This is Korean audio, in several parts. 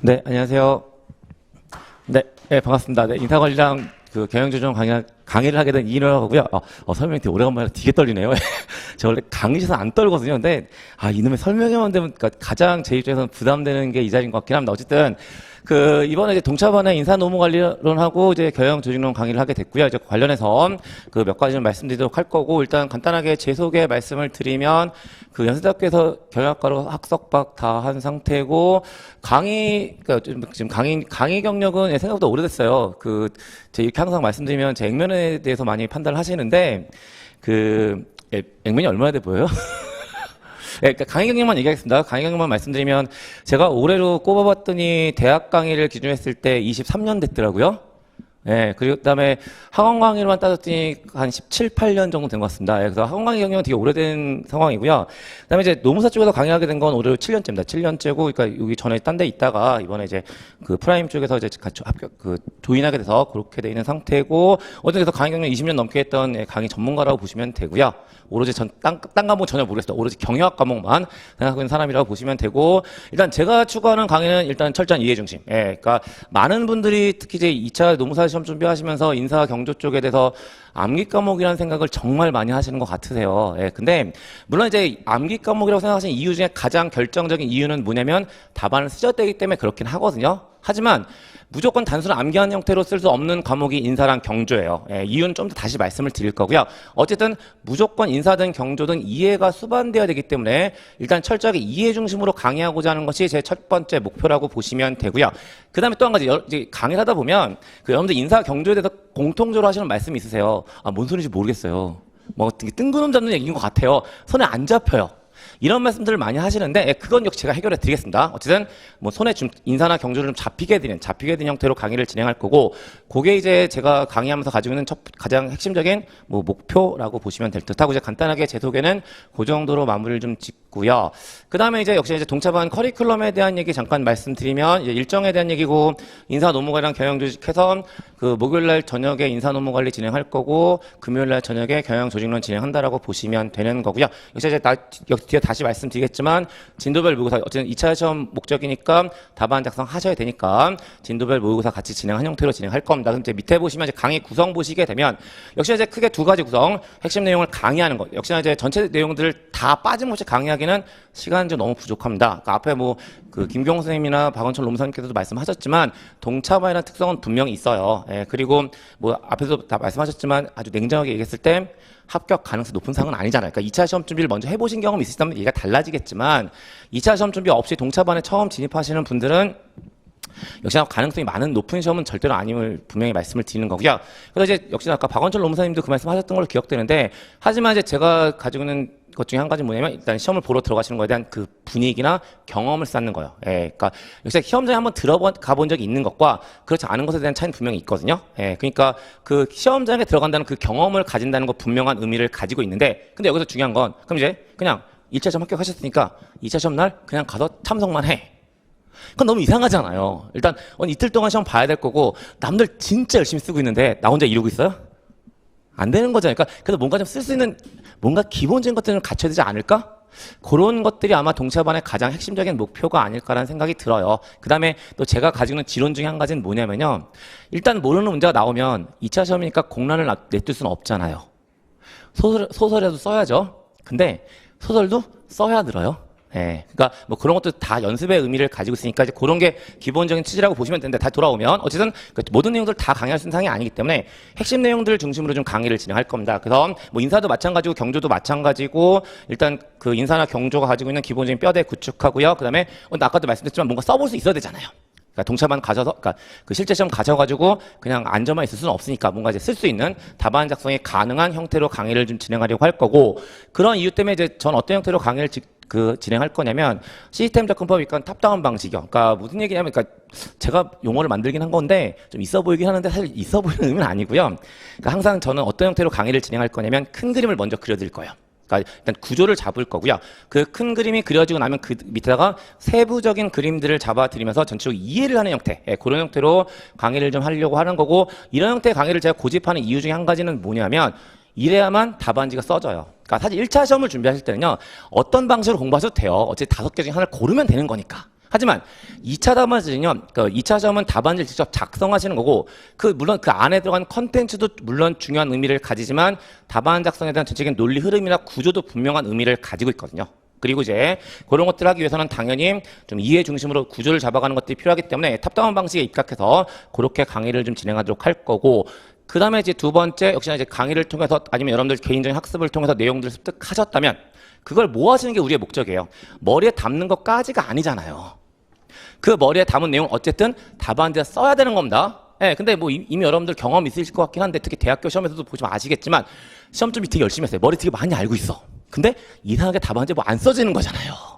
네, 안녕하세요. 네, 반갑습니다. 네, 인사관리랑 그 경영조정 강의를 하게 된 이인호라고요. 설명이 되게 오래간만에 되게 떨리네요. 저 원래 강의실에서 안 떨거든요. 근데, 이놈의 설명에만 되면, 그러니까 가장 제 입장에서는 부담되는 게 이 자리인 것 같긴 합니다. 어쨌든, 이번에 이제 동차반에 인사노무관리론하고 이제 경영조직론 강의를 하게 됐고요. 이제 관련해서 그 몇 가지 좀 말씀드리도록 할 거고, 일단 간단하게 제 소개 말씀을 드리면, 그 연세대학교에서 경영학과로 학석박 다 한 상태고, 그러니까 지금 강의 경력은 생각보다 오래됐어요. 제가 이렇게 항상 말씀드리면 제 액면에 대해서 많이 판단을 하시는데, 액면이 얼마나 돼 보여요? 네, 그러니까 강의 경력만 얘기하겠습니다. 강의 경력만 말씀드리면 제가 올해로 꼽아봤더니 대학 강의를 기준으로 했을 때 23년 됐더라고요. 네, 그다음에 학원 강의로만 따졌더니 한 17, 8년 정도 된 것 같습니다. 네, 그래서 학원 강의 경력은 되게 오래된 상황이고요. 그다음에 이제 노무사 쪽에서 강의하게 된 건 올해 7년째입니다. 7년째고, 그러니까 여기 전에 딴 데 있다가 이번에 이제 그 프라임 쪽에서 이제 같이 조인하게 돼서 그렇게 돼 있는 상태고, 어쨌든 그래서 강의 경력 20년 넘게 했던 강의 전문가라고 보시면 되고요. 오로지 딴 과목 전혀 모르겠어요. 오로지 경영학 과목만 생각하고 있는 사람이라고 보시면 되고, 일단 제가 추구하는 강의는 일단 철저한 이해 중심. 예, 그러니까 많은 분들이 특히 이제 2차 노무사 시험 준비하시면서 인사 경조 쪽에 대해서 암기 과목이라는 생각을 정말 많이 하시는 것 같으세요. 예, 근데 물론 이제 암기 과목이라고 생각하시는 이유 중에 가장 결정적인 이유는 뭐냐면 답안을 쓰셨기 때문에 그렇긴 하거든요. 하지만 무조건 단순한 암기하는 형태로 쓸 수 없는 과목이 인사랑 경조예요. 예, 이유는 좀 더 다시 말씀을 드릴 거고요. 어쨌든 무조건 인사든 경조든 이해가 수반되어야 되기 때문에 일단 철저하게 이해 중심으로 강의하고자 하는 것이 제 첫 번째 목표라고 보시면 되고요. 그 다음에 또 한 가지, 이제 강의를 하다 보면 여러분들 인사 경조에 대해서 공통적으로 하시는 말씀이 있으세요. 뭔 소리인지 모르겠어요. 뭐 되게 뜬구름 잡는 얘기인 것 같아요. 손에 안 잡혀요. 이런 말씀들을 많이 하시는데, 그건 역시 제가 해결해 드리겠습니다. 어쨌든 뭐 손에 좀 인사나 경조를 좀 잡히게 되는 형태로 강의를 진행할 거고, 그게 이제 제가 강의하면서 가지고 있는 가장 핵심적인 뭐 목표라고 보시면 될 듯하고, 이제 간단하게 제 소개는 그 정도로 마무리를 좀 짓고요. 그 다음에 이제 역시 이제 동차반 커리큘럼에 대한 얘기 잠깐 말씀드리면, 이제 일정에 대한 얘기고, 인사 노무관리랑 경영조직해서 목요일날 저녁에 인사 노무관리 진행할 거고, 금요일날 저녁에 경영조직론 진행한다라고 보시면 되는 거고요. 역시 이제 뒤에 다시 말씀드리겠지만, 진도별 모의고사, 어쨌든 2차 시험 목적이니까 답안 작성하셔야 되니까 진도별 모의고사 같이 진행한 형태로 진행할 겁니다. 그럼 이제 밑에 보시면 이제 강의 구성 보시게 되면, 역시 이제 크게 두 가지 구성, 핵심 내용을 강의하는 것. 역시나 이제 전체 내용들을 다 빠짐없이 강의하기는 시간이 좀 너무 부족합니다. 그러니까 앞에 김경 선생님이나 박원철 노무사님께서도 말씀하셨지만, 동차반이라는 특성은 분명히 있어요. 예, 그리고 앞에서 다 말씀하셨지만, 아주 냉정하게 얘기했을 때 합격 가능성이 높은 상은 아니잖아요. 그러니까 2차 시험 준비를 먼저 해보신 경험이 있으시다면 얘기가 달라지겠지만, 2차 시험 준비 없이 동차반에 처음 진입하시는 분들은 역시나 가능성이 높은 시험은 절대로 아님을 분명히 말씀을 드리는 거고요. 그래서 이제 역시나 아까 박원철 노무사님도 그 말씀하셨던 걸로 기억되는데, 하지만 이제 제가 가지고 있는 것 중에 한 가지는 뭐냐면, 일단 시험을 보러 들어가시는 거에 대한 그 분위기나 경험을 쌓는 거예요. 예, 그러니까 역시 시험장에 한번 가본 적이 있는 것과 그렇지 않은 것에 대한 차이는 분명히 있거든요. 예, 그러니까 그 시험장에 들어간다는 그 경험을 가진다는 것 분명한 의미를 가지고 있는데, 근데 여기서 중요한 건, 그럼 이제 그냥 1차 시험 합격하셨으니까 2차 시험 날 그냥 가서 참석만 해. 그건 너무 이상하잖아요. 일단 이틀 동안 시험 봐야 될 거고, 남들 진짜 열심히 쓰고 있는데 나 혼자 이러고 있어요? 안 되는 거잖아요. 그러니까 그래서 뭔가 좀 쓸 수 있는 뭔가 기본적인 것들은 갖춰야 되지 않을까? 그런 것들이 아마 동차반의 가장 핵심적인 목표가 아닐까라는 생각이 들어요. 그 다음에 또 제가 가지고 있는 지론 중에 한 가지는 뭐냐면요. 일단 모르는 문제가 나오면 2차 시험이니까 공란을 내둘 수는 없잖아요. 소설이라도 써야죠. 근데 소설도 써야 늘어요. 예, 그러니까 그런 것도 다 연습의 의미를 가지고 있으니까 이제 그런 게 기본적인 취지라고 보시면 되는데, 다 돌아오면 어쨌든 모든 내용들 다 강의할 수 있는 상황이 아니기 때문에 핵심 내용들 중심으로 좀 강의를 진행할 겁니다. 그래서 인사도 마찬가지고 경조도 마찬가지고, 일단 그 인사나 경조가 가지고 있는 기본적인 뼈대 구축하고요. 그다음에 아까도 말씀드렸지만 뭔가 써볼 수 있어야 되잖아요. 그러니까 동차반 가셔서, 그러니까 그 실제 시험 가셔가지고 그냥 앉아만 있을 수는 없으니까 뭔가 이제 쓸 수 있는 답안 작성이 가능한 형태로 강의를 좀 진행하려고 할 거고, 그런 이유 때문에 이제 전 어떤 형태로 강의를 진행할 거냐면, 시스템 접근법, 그러니까 탑다운 방식이요. 그러니까 무슨 얘기냐면, 그러니까 제가 용어를 만들긴 한 건데 좀 있어 보이긴 하는데 사실 있어 보이는 의미는 아니고요. 그러니까 항상 저는 어떤 형태로 강의를 진행할 거냐면, 큰 그림을 먼저 그려드릴 거예요. 그러니까 일단 구조를 잡을 거고요. 그 큰 그림이 그려지고 나면 그 밑에다가 세부적인 그림들을 잡아드리면서 전체적으로 이해를 하는 형태, 그런 형태로 강의를 좀 하려고 하는 거고, 이런 형태의 강의를 제가 고집하는 이유 중에 한 가지는 뭐냐면, 이래야만 답안지가 써져요. 그러니까 사실 1차 시험을 준비하실 때는요, 어떤 방식으로 공부하셔도 돼요. 어차피 5개 중에 하나를 고르면 되는 거니까. 하지만 2차 답안지는요, 그 2차 시험은 답안지를 직접 작성하시는 거고, 물론 그 안에 들어간 컨텐츠도 물론 중요한 의미를 가지지만 답안 작성에 대한 전체적인 논리 흐름이나 구조도 분명한 의미를 가지고 있거든요. 그리고 이제 그런 것들을 하기 위해서는 당연히 좀 이해 중심으로 구조를 잡아가는 것들이 필요하기 때문에 탑다운 방식에 입각해서 그렇게 강의를 좀 진행하도록 할 거고, 그 다음에 이제 두 번째, 역시나 이제 강의를 통해서 아니면 여러분들 개인적인 학습을 통해서 내용들을 습득하셨다면 그걸 모아지는 게 우리의 목적이에요. 머리에 담는 것까지가 아니잖아요. 그 머리에 담은 내용 어쨌든 답안지에 써야 되는 겁니다. 예, 근데 뭐 이미 여러분들 경험 있으실 것 같긴 한데 특히 대학교 시험에서도 보시면 아시겠지만 시험 준비 되게 열심히 했어요. 머리 되게 많이 알고 있어. 근데 이상하게 답안지 뭐 안 써지는 거잖아요.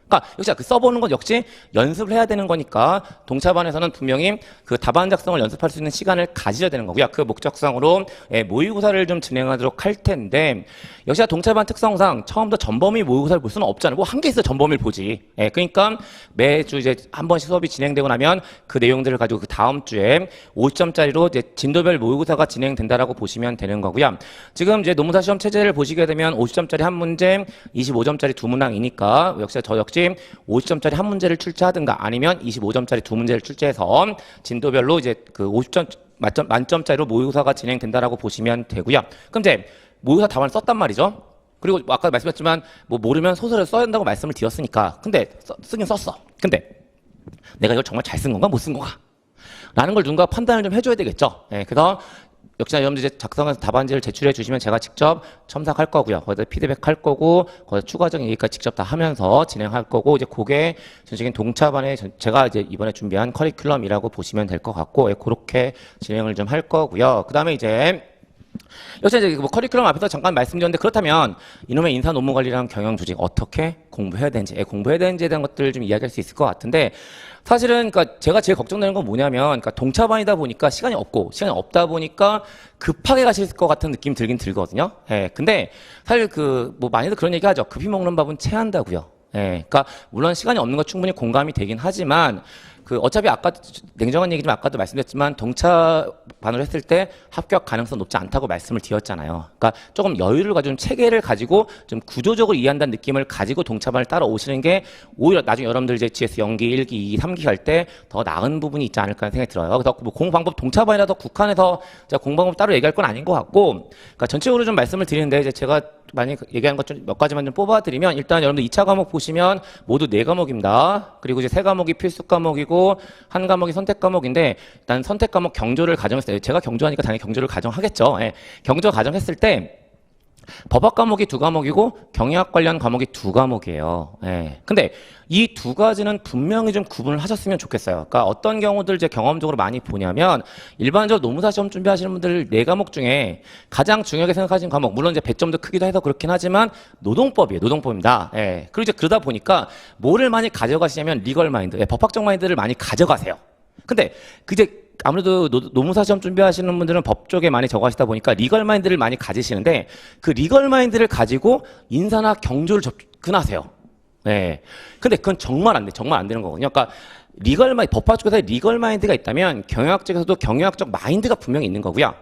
그러니까 역시 그 써보는 건 역시 연습을 해야 되는 거니까 동차반에서는 분명히 그 답안 작성을 연습할 수 있는 시간을 가지셔야 되는 거고요. 그 목적상으로 모의고사를 좀 진행하도록 할 텐데 역시 동차반 특성상 처음부터 전범위 모의고사를 볼 수는 없잖아요. 뭐 한 개 있어 전범위를 보지. 그러니까 매주 이제 한 번씩 수업이 진행되고 나면 그 내용들을 가지고 그 다음 주에 50점짜리로 이제 진도별 모의고사가 진행된다라고 보시면 되는 거고요. 지금 이제 노무사 시험 체제를 보시게 되면 50점짜리 한 문제, 25점짜리 두 문항이니까 저 역시 50점짜리 한 문제를 출제하든가 아니면 25점짜리 두 문제를 출제해서 진도별로 이제 그 50점 만점짜리로 모의고사가 진행된다라고 보시면 되고요. 그럼 이제 모의고사 답안을 썼단 말이죠. 그리고 아까 말씀드렸지만 뭐 모르면 소설을 써야 한다고 말씀을 드렸으니까 근데 쓰긴 썼어. 근데 내가 이걸 정말 잘 쓴 건가 못 쓴 건가? 라는 걸 누군가 판단을 좀 해줘야 되겠죠. 그래서 역시나 여러분들 이제 작성해서 답안지를 제출해 주시면 제가 직접 첨삭할 거고요. 거기다 피드백 할 거고, 거기다 추가적인 얘기까지 직접 다 하면서 진행할 거고, 이제 그게 전체적인 동차반에 제가 이제 이번에 준비한 커리큘럼이라고 보시면 될 것 같고, 그렇게 진행을 좀 할 거고요. 그 다음에 이제 역시 이제 뭐 커리큘럼 앞에서 잠깐 말씀드렸는데 그렇다면 이놈의 인사 논문 관리랑 경영 조직 어떻게 공부해야 되는지, 공부해야 되는지에 대한 것들을 좀 이야기할 수 있을 것 같은데 사실은 그러니까 제가 제일 걱정되는 건 뭐냐면 그러니까 동차반이다 보니까 시간이 없다 보니까 급하게 가실 것 같은 느낌이 들긴 들거든요. 근데 사실 뭐 많이들 그런 얘기 하죠. 급히 먹는 밥은 체한다고요. 그러니까 물론 시간이 없는 거 충분히 공감이 되긴 하지만 어차피 아까 냉정한 얘기지만 아까도 말씀드렸지만 동차반을 했을 때 합격 가능성 높지 않다고 말씀을 드렸잖아요. 그러니까 조금 여유를 가지고 체계를 가지고 좀 구조적으로 이해한다는 느낌을 가지고 동차반을 따라오시는 게 오히려 나중에 여러분들 이제 GS 0기, 1기, 2기, 3기 갈 때 더 나은 부분이 있지 않을까 생각이 들어요. 그래서 뭐 공부방법 동차반이라도 국한해서 제가 공부방법 따로 얘기할 건 아닌 것 같고, 그러니까 전체적으로 좀 말씀을 드리는데 이제 제가 많이 얘기한 것 좀 몇 가지만 좀 뽑아드리면 일단 여러분들 2차 과목 보시면 모두 4과목입니다. 그리고 이제 3과목이 필수 과목이고 한 과목이 선택 과목인데 일단 선택 과목 경조를 가정했어요. 제가 경조하니까 당연히 경조를 가정하겠죠. 경조 가정했을 때 법학 과목이 2과목이고 경영학 관련 과목이 2과목이에요. 근데 이 두 가지는 분명히 좀 구분을 하셨으면 좋겠어요. 그러니까 어떤 경우들 이제 경험적으로 많이 보냐면 일반적으로 노무사 시험 준비하시는 분들 4과목 중에 가장 중요하게 생각하시는 과목, 물론 이제 배점도 크기도 해서 그렇긴 하지만 노동법이에요. 노동법입니다. 그리고 이제 그러다 보니까 뭐를 많이 가져가시냐면 리걸 마인드, 법학적 마인드를 많이 가져가세요. 근데 이제 아무래도 노무사 시험 준비하시는 분들은 법 쪽에 많이 적어하시다 보니까 리걸 마인드를 많이 가지시는데 그 리걸 마인드를 가지고 인사나 경조를 접근하세요. 근데 그건 정말 안 돼. 정말 안 되는 거거든요. 그러니까 법학 쪽에서 리걸 마인드가 있다면 경영학 쪽에서도 경영학적 마인드가 분명히 있는 거고요.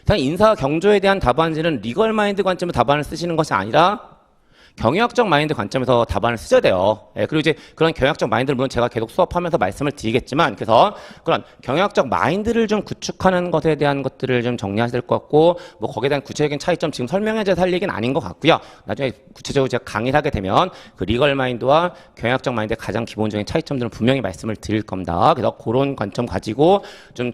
그냥 인사 경조에 대한 답안지는 리걸 마인드 관점에서 답안을 쓰시는 것이 아니라 경영학적 마인드 관점에서 답안을 쓰셔야 돼요. 그리고 이제 그런 경영학적 마인드를 물론 제가 계속 수업하면서 말씀을 드리겠지만 그래서 그런 경영학적 마인드를 좀 구축하는 것에 대한 것들을 좀 정리하셔야 될 것 같고 뭐 거기에 대한 구체적인 차이점 지금 설명해서 할 얘기는 아닌 것 같고요. 나중에 구체적으로 제가 강의를 하게 되면 그 리걸 마인드와 경영학적 마인드의 가장 기본적인 차이점들은 분명히 말씀을 드릴 겁니다. 그래서 그런 관점 가지고 좀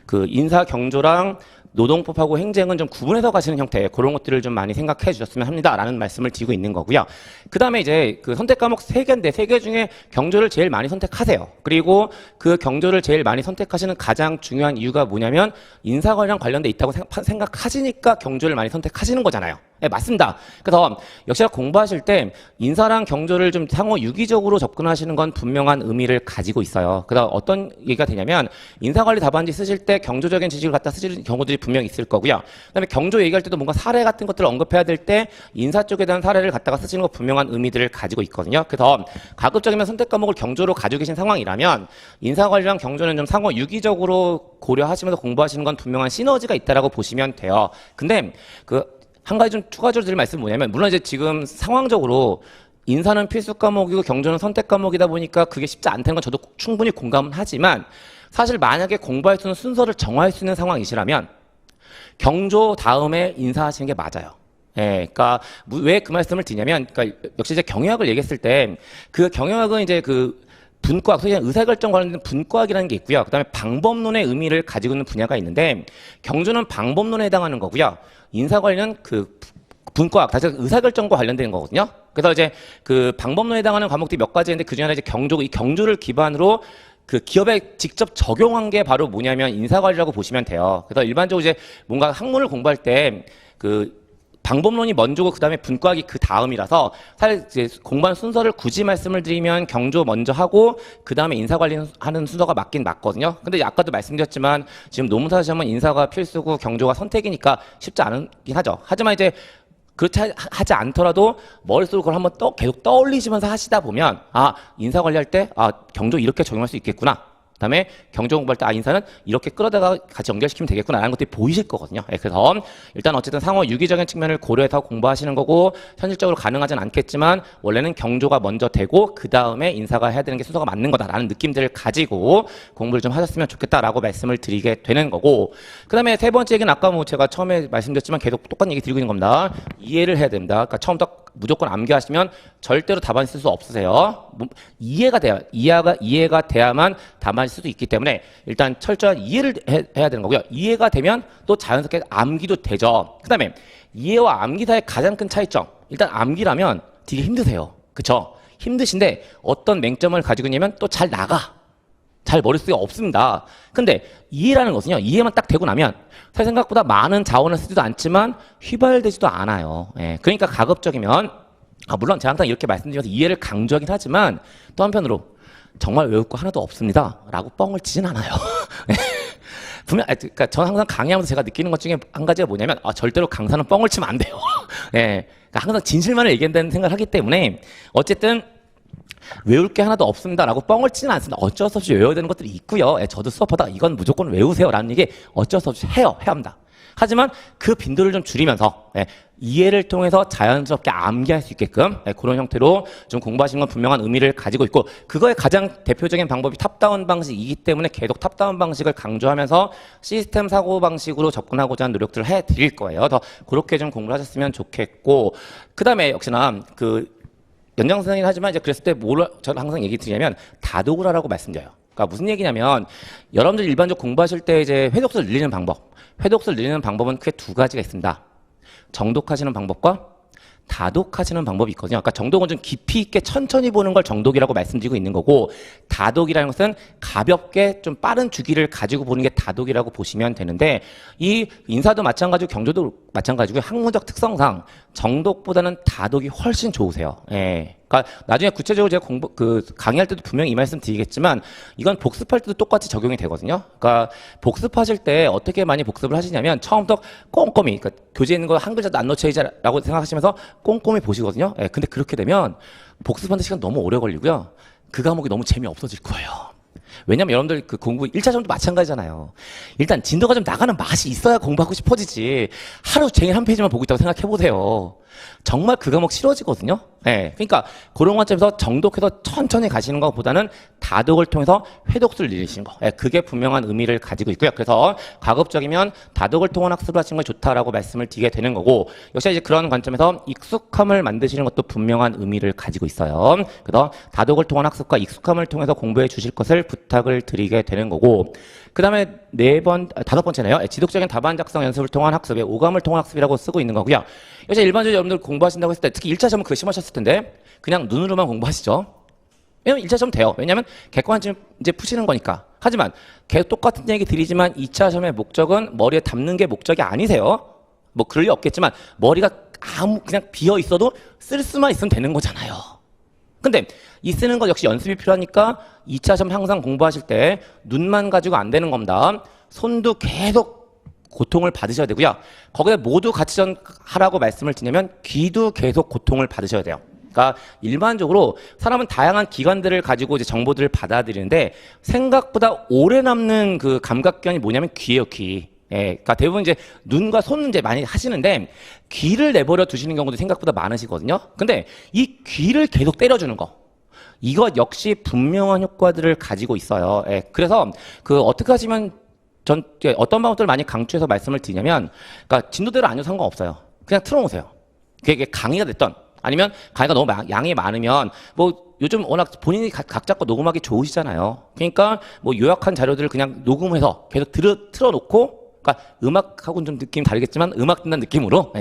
그 인사 경조랑 노동법하고 행정은 좀 구분해서 가시는 형태의 그런 것들을 좀 많이 생각해 주셨으면 합니다라는 말씀을 드리고 있는 거고요. 그 다음에 이제 그 선택 과목 3개인데 3개 중에 경조를 제일 많이 선택하세요. 그리고 그 경조를 제일 많이 선택하시는 가장 중요한 이유가 뭐냐면 인사관리랑 관련돼 있다고 생각하시니까 경조를 많이 선택하시는 거잖아요. 맞습니다. 그래서 역시나 공부하실 때 인사랑 경조를 좀 상호 유기적으로 접근하시는 건 분명한 의미를 가지고 있어요. 그래서 어떤 얘기가 되냐면 인사관리 답안지 쓰실 때 경조적인 지식을 갖다 쓰시는 경우들이 분명히 있을 거고요. 그다음에 경조 얘기할 때도 뭔가 사례 같은 것들을 언급해야 될 때 인사 쪽에 대한 사례를 갖다가 쓰시는 거 분명한 의미들을 가지고 있거든요. 그래서 가급적이면 선택 과목을 경조로 가지고 계신 상황이라면 인사관리랑 경조는 좀 상호 유기적으로 고려하시면서 공부하시는 건 분명한 시너지가 있다라고 보시면 돼요. 근데 한 가지 좀 추가적으로 드릴 말씀은 뭐냐면 물론 이제 지금 상황적으로 인사는 필수 과목이고 경조는 선택 과목이다 보니까 그게 쉽지 않다는 건 저도 충분히 공감은 하지만 사실 만약에 공부할 수 있는 순서를 정할 수 있는 상황이시라면 경조 다음에 인사하시는 게 맞아요. 예, 그러니까 왜 그 말씀을 드냐면, 그러니까 역시 이제 경영학을 얘기했을 때 그 경영학은 이제 그 분과학, 소위 의사결정 관련된 분과학이라는 게 있고요. 그다음에 방법론의 의미를 가지고 있는 분야가 있는데 경조는 방법론에 해당하는 거고요. 인사 관련 그 분과학, 다시 의사결정과 관련된 거거든요. 그래서 이제 그 방법론에 해당하는 과목들이 몇 가지 있는데 그 중에 하나 이제 경조고 이 경조를 기반으로 그 기업에 직접 적용한 게 바로 뭐냐면 인사관리라고 보시면 돼요. 그래서 일반적으로 이제 뭔가 학문을 공부할 때 그 방법론이 먼저고 그 다음에 분과학이 그 다음이라서 사실 이제 공부하는 순서를 굳이 말씀을 드리면 경조 먼저 하고 그 다음에 인사관리하는 순서가 맞긴 맞거든요. 근데 아까도 말씀드렸지만 지금 노무사 시험은 인사가 필수고 경조가 선택이니까 쉽지 않긴 하죠. 하지만 이제 그렇지 하지 않더라도 머릿속으로 그걸 한번 계속 떠올리시면서 하시다 보면 인사 관리할 때 경조 이렇게 적용할 수 있겠구나. 그다음에 경조 공부할 때 인사는 이렇게 끌어다가 같이 연결시키면 되겠구나라는 것들이 보이실 거거든요. 그래서 일단 어쨌든 상호 유기적인 측면을 고려해서 공부하시는 거고 현실적으로 가능하진 않겠지만 원래는 경조가 먼저 되고 그 다음에 인사가 해야 되는 게 순서가 맞는 거다라는 느낌들을 가지고 공부를 좀 하셨으면 좋겠다라고 말씀을 드리게 되는 거고 그다음에 세 번째 얘기는 아까 뭐 제가 처음에 말씀드렸지만 계속 똑같은 얘기 드리고 있는 겁니다. 이해를 해야 됩니다. 그러니까 처음부터 무조건 암기하시면 절대로 답안 쓸 수 없으세요. 이해가 돼야만 답안 쓸 수 있기 때문에 일단 철저한 이해를 해야 되는 거고요. 이해가 되면 또 자연스럽게 암기도 되죠. 그 다음에 이해와 암기 사이의 가장 큰 차이점. 일단 암기라면 되게 힘드세요. 그쵸? 힘드신데 어떤 맹점을 가지고 있냐면 또 잘 나가. 잘 머릿속에 없습니다. 근데 이해라는 것은요. 이해만 딱 되고 나면 사실 생각보다 많은 자원을 쓰지도 않지만 휘발되지도 않아요. 그러니까 가급적이면 물론 제가 항상 이렇게 말씀드리면서 이해를 강조하긴 하지만 또 한편으로 정말 외울 거 하나도 없습니다. 라고 뻥을 치진 않아요. 분명, 그러니까 저는 항상 강의하면서 제가 느끼는 것 중에 한 가지가 뭐냐면 절대로 강사는 뻥을 치면 안 돼요. 그러니까 항상 진실만을 얘기한다는 생각을 하기 때문에 어쨌든 외울 게 하나도 없습니다라고 뻥을 치는 않습니다. 어쩔 수 없이 외워야 되는 것들이 있고요. 저도 수업하다가 이건 무조건 외우세요라는 얘기 어쩔 수 없이 해야 합니다. 하지만 그 빈도를 좀 줄이면서 이해를 통해서 자연스럽게 암기할 수 있게끔 그런 형태로 좀 공부하시는 건 분명한 의미를 가지고 있고 그거의 가장 대표적인 방법이 탑다운 방식이기 때문에 계속 탑다운 방식을 강조하면서 시스템 사고방식으로 접근하고자 하는 노력들을 해드릴 거예요. 더 그렇게 좀 공부를 하셨으면 좋겠고 그 다음에 역시나 연장선생님 하지만 이제 그랬을 때 저는 항상 얘기 드리냐면 다독을 하라고 말씀드려요. 그러니까 무슨 얘기냐면 여러분들 일반적으로 공부하실 때 이제 회독수를 늘리는 방법. 회독수를 늘리는 방법은 크게 두 가지가 있습니다. 정독하시는 방법과 다독하시는 방법이 있거든요. 그러니까 정독은 좀 깊이 있게 천천히 보는 걸 정독이라고 말씀드리고 있는 거고 다독이라는 것은 가볍게 좀 빠른 주기를 가지고 보는 게 다독이라고 보시면 되는데 이 인사도 마찬가지고 경조도 마찬가지고 학문적 특성상 정독보다는 다독이 훨씬 좋으세요. 그러니까 나중에 구체적으로 제가 강의할 때도 분명히 이 말씀 드리겠지만 이건 복습할 때도 똑같이 적용이 되거든요. 그러니까 복습하실 때 어떻게 많이 복습을 하시냐면 처음부터 꼼꼼히 그러니까 교재에 있는 거 한 글자도 안 놓쳐야지라고 생각하시면서 꼼꼼히 보시거든요. 근데 그렇게 되면 복습하는 시간 너무 오래 걸리고요. 그 과목이 너무 재미없어질 거예요. 왜냐면 여러분들 그 공부 1차 시험도 마찬가지잖아요. 일단 진도가 좀 나가는 맛이 있어야 공부하고 싶어지지. 하루 종일 한 페이지만 보고 있다고 생각해보세요. 정말 그 과목 싫어지거든요. 그러니까 그런 관점에서 정독해서 천천히 가시는 것보다는 다독을 통해서 회독수를 늘리시는 거. 그게 분명한 의미를 가지고 있고요. 그래서 가급적이면 다독을 통한 학습을 하시는 게 좋다라고 말씀을 드리게 되는 거고 역시 이제 그런 관점에서 익숙함을 만드시는 것도 분명한 의미를 가지고 있어요. 그래서 다독을 통한 학습과 익숙함을 통해서 공부해 주실 것을 부탁을 드리게 되는 거고 그 다음에 다섯 번째네요. 지속적인 답안 작성 연습을 통한 학습에 오감을 통한 학습이라고 쓰고 있는 거고요. 역시 일반적으로 여러분들 공부하신다고 했을 때 특히 1차 시험은 그거 심하셨을 텐데 그냥 눈으로만 공부하시죠. 왜냐면 1차 시험 돼요. 왜냐면 객관식 이제 푸시는 거니까. 하지만 계속 똑같은 얘기 드리지만 2차 시험의 목적은 머리에 담는 게 목적이 아니세요. 뭐 그럴 리 없겠지만 머리가 그냥 비어 있어도 쓸 수만 있으면 되는 거잖아요. 근데 이 쓰는 것 역시 연습이 필요하니까 2차 시험 항상 공부하실 때 눈만 가지고 안 되는 겁니다. 손도 계속 고통을 받으셔야 되고요. 거기에 모두 같이 하라고 말씀을 드리냐면 귀도 계속 고통을 받으셔야 돼요. 그러니까 일반적으로 사람은 다양한 기관들을 가지고 이제 정보들을 받아들이는데 생각보다 오래 남는 그 감각기관이 뭐냐면 귀예요, 귀. 예, 그러니까 대부분 이제 눈과 손은 이제 많이 하시는데 귀를 내버려 두시는 경우도 생각보다 많으시거든요. 근데 이 귀를 계속 때려주는 거. 이것 역시 분명한 효과들을 가지고 있어요. 예, 그래서 그 어떻게 하시면 전 어떤 방법들을 많이 강추해서 말씀을 드리냐면, 그러니까 진도대로 아니어도 상관없어요. 그냥 틀어놓으세요. 그게 강의가 됐던 아니면 강의가 너무 양이 많으면 뭐 요즘 워낙 본인이 각자 거 녹음하기 좋으시잖아요. 그러니까 뭐 요약한 자료들을 그냥 녹음해서 계속 틀어놓고, 그러니까 음악하고는 좀 느낌이 다르겠지만 음악 듣는 느낌으로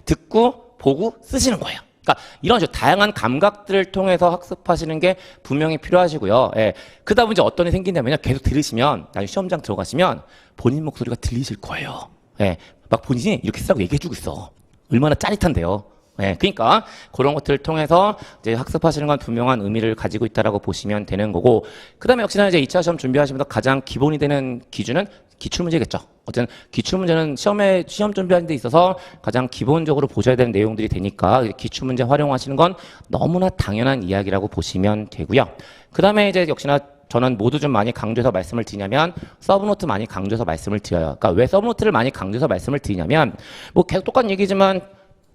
듣고 보고 쓰시는 거예요. 그러니까 이런 다양한 감각들을 통해서 학습하시는 게 분명히 필요하시고요. 예. 그러다 보니 이제 어떤 일이 생기냐면요. 계속 들으시면 나중에 시험장 들어가시면 본인 목소리가 들리실 거예요. 예. 막 본인이 이렇게 쓰라고 얘기해주고 있어. 얼마나 짜릿한데요. 네, 그러니까 그런 것들을 통해서 이제 학습하시는 건 분명한 의미를 가지고 있다라고 보시면 되는 거고, 그다음에 역시나 이제 2차 시험 준비하시면서 가장 기본이 되는 기준은 기출문제겠죠. 어쨌든 기출문제는 시험 준비하는 데 있어서 가장 기본적으로 보셔야 되는 내용들이 되니까 기출문제 활용하시는 건 너무나 당연한 이야기라고 보시면 되고요. 그다음에 이제 역시나 저는 모두 좀 많이 강조해서 말씀을 드리냐면 서브노트 많이 강조해서 말씀을 드려요. 그러니까 왜 서브노트를 많이 강조해서 말씀을 드리냐면 뭐 계속 똑같은 얘기지만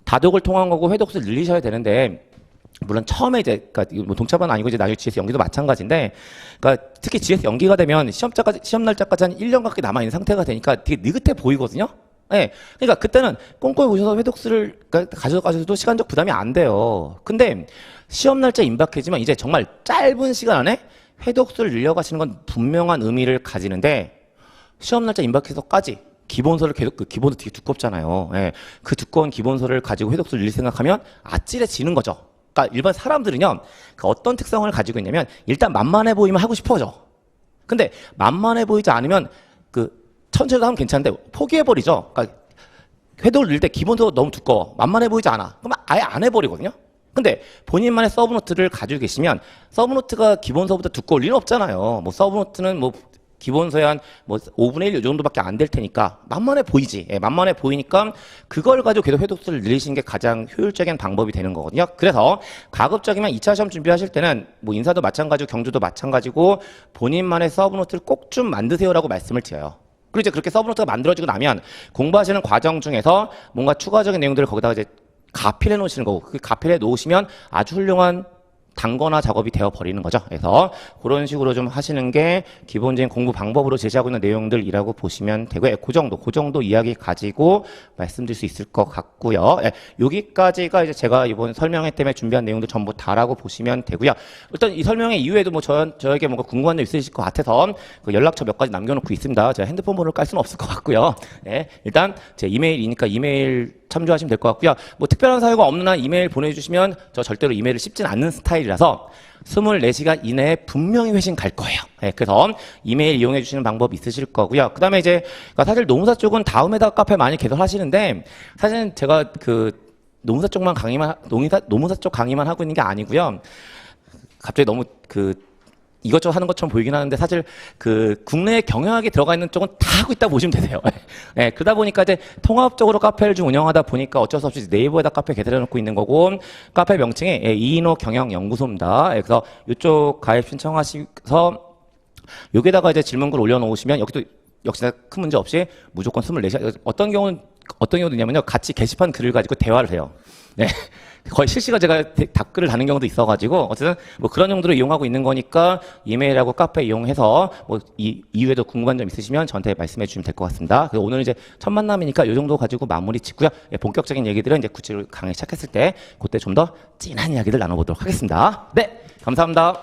다독을 통한 거고 회독수를 늘리셔야 되는데, 물론 처음에 이제 그러니까 뭐 동차반 아니고 이제 나중에 GS 연기도 마찬가지인데, 그러니까 특히 GS 연기가 되면 시험 날짜까지 한 1년 가까이 남아 있는 상태가 되니까 되게 느긋해 보이거든요. 네. 그러니까 그때는 꼼꼼히 보셔서 회독수를 가져가셔도 시간적 부담이 안 돼요. 근데 시험 날짜 임박해지면 이제 정말 짧은 시간 안에 회독수를 늘려가시는 건 분명한 의미를 가지는데, 시험 날짜 임박해서까지 기본서를 계속, 기본도 되게 두껍잖아요. 예. 그 두꺼운 기본서를 가지고 회독수를 늘릴 생각하면 아찔해지는 거죠. 그러니까 일반 사람들은요, 그 어떤 특성을 가지고 있냐면 일단 만만해 보이면 하고 싶어져. 근데 만만해 보이지 않으면 천천히 하면 괜찮은데 포기해버리죠. 그러니까 회독을 늘릴 때 기본서가 너무 두꺼워. 만만해 보이지 않아. 그럼 아예 안 해버리거든요. 근데 본인만의 서브노트를 가지고 계시면 서브노트가 기본서보다 두꺼울 리는 없잖아요. 뭐 서브노트는 뭐 기본서에 한 뭐 5분의 1 정도밖에 안 될 테니까 만만해 보이지. 예, 만만해 보이니까 그걸 가지고 계속 회독수를 늘리시는 게 가장 효율적인 방법이 되는 거거든요. 그래서 가급적이면 2차 시험 준비하실 때는 뭐 인사도 마찬가지고 경주도 마찬가지고 본인만의 서브노트를 꼭 좀 만드세요라고 말씀을 드려요. 그리고 이제 그렇게 서브노트가 만들어지고 나면 공부하시는 과정 중에서 뭔가 추가적인 내용들을 거기다가 이제 가필해 놓으시는 거고, 그 가필해 놓으시면 아주 훌륭한 단거나 작업이 되어버리는 거죠. 그래서 그런 식으로 좀 하시는 게 기본적인 공부 방법으로 제시하고 있는 내용들이라고 보시면 되고요. 그 정도 이야기 가지고 말씀드릴 수 있을 것 같고요. 예, 여기까지가 이제 제가 이번 설명회 때문에 준비한 내용들 전부 다라고 보시면 되고요. 일단 이 설명회 이후에도 뭐 저에게 뭔가 궁금한 점 있으실 것 같아서 그 연락처 몇 가지 남겨놓고 있습니다. 제가 핸드폰 번호를 깔 수는 없을 것 같고요. 예, 일단 제 이메일이니까 이메일 참조하시면 될 것 같고요. 뭐 특별한 사유가 없는 한 이메일 보내주시면 저 절대로 이메일을 씹진 않는 스타일이라서 24시간 이내에 분명히 회신 갈 거예요. 네, 그래서 이메일 이용해 주시는 방법이 있으실 거고요. 그 다음에 이제 사실 노무사 쪽은 다음에다 카페 많이 개설하시는데, 사실은 제가 노무사 쪽만 노무사 쪽 강의만 하고 있는 게 아니고요. 갑자기 너무 이것저것 하는 것처럼 보이긴 하는데 사실 국내에 경영학이 들어가 있는 쪽은 다 하고 있다고 보시면 되세요. 네, 그러다 보니까 이제 통합적으로 카페를 좀 운영하다 보니까 어쩔 수 없이 네이버에다 카페 개설해 놓고 있는 거고, 카페 명칭이 이인호 경영연구소입니다. 네, 그래서 이쪽 가입 신청하셔서 여기다가 이제 질문글 올려놓으시면 여기도 역시나 큰 문제 없이 무조건 24시간, 어떤 경우도 있냐면요, 같이 게시판 글을 가지고 대화를 해요. 네. 거의 실시간 제가 답글을 다는 경우도 있어가지고, 어쨌든 뭐 그런 용도로 이용하고 있는 거니까 이메일하고 카페 이용해서 뭐 이후에도 궁금한 점 있으시면 저한테 말씀해 주시면 될 것 같습니다. 그래서 오늘 이제 첫 만남이니까 이 정도 가지고 마무리 짓고요. 예, 본격적인 얘기들은 이제 구체적으로 강의 시작했을 때 그때 좀 더 찐한 이야기들 나눠보도록 하겠습니다. 네, 감사합니다.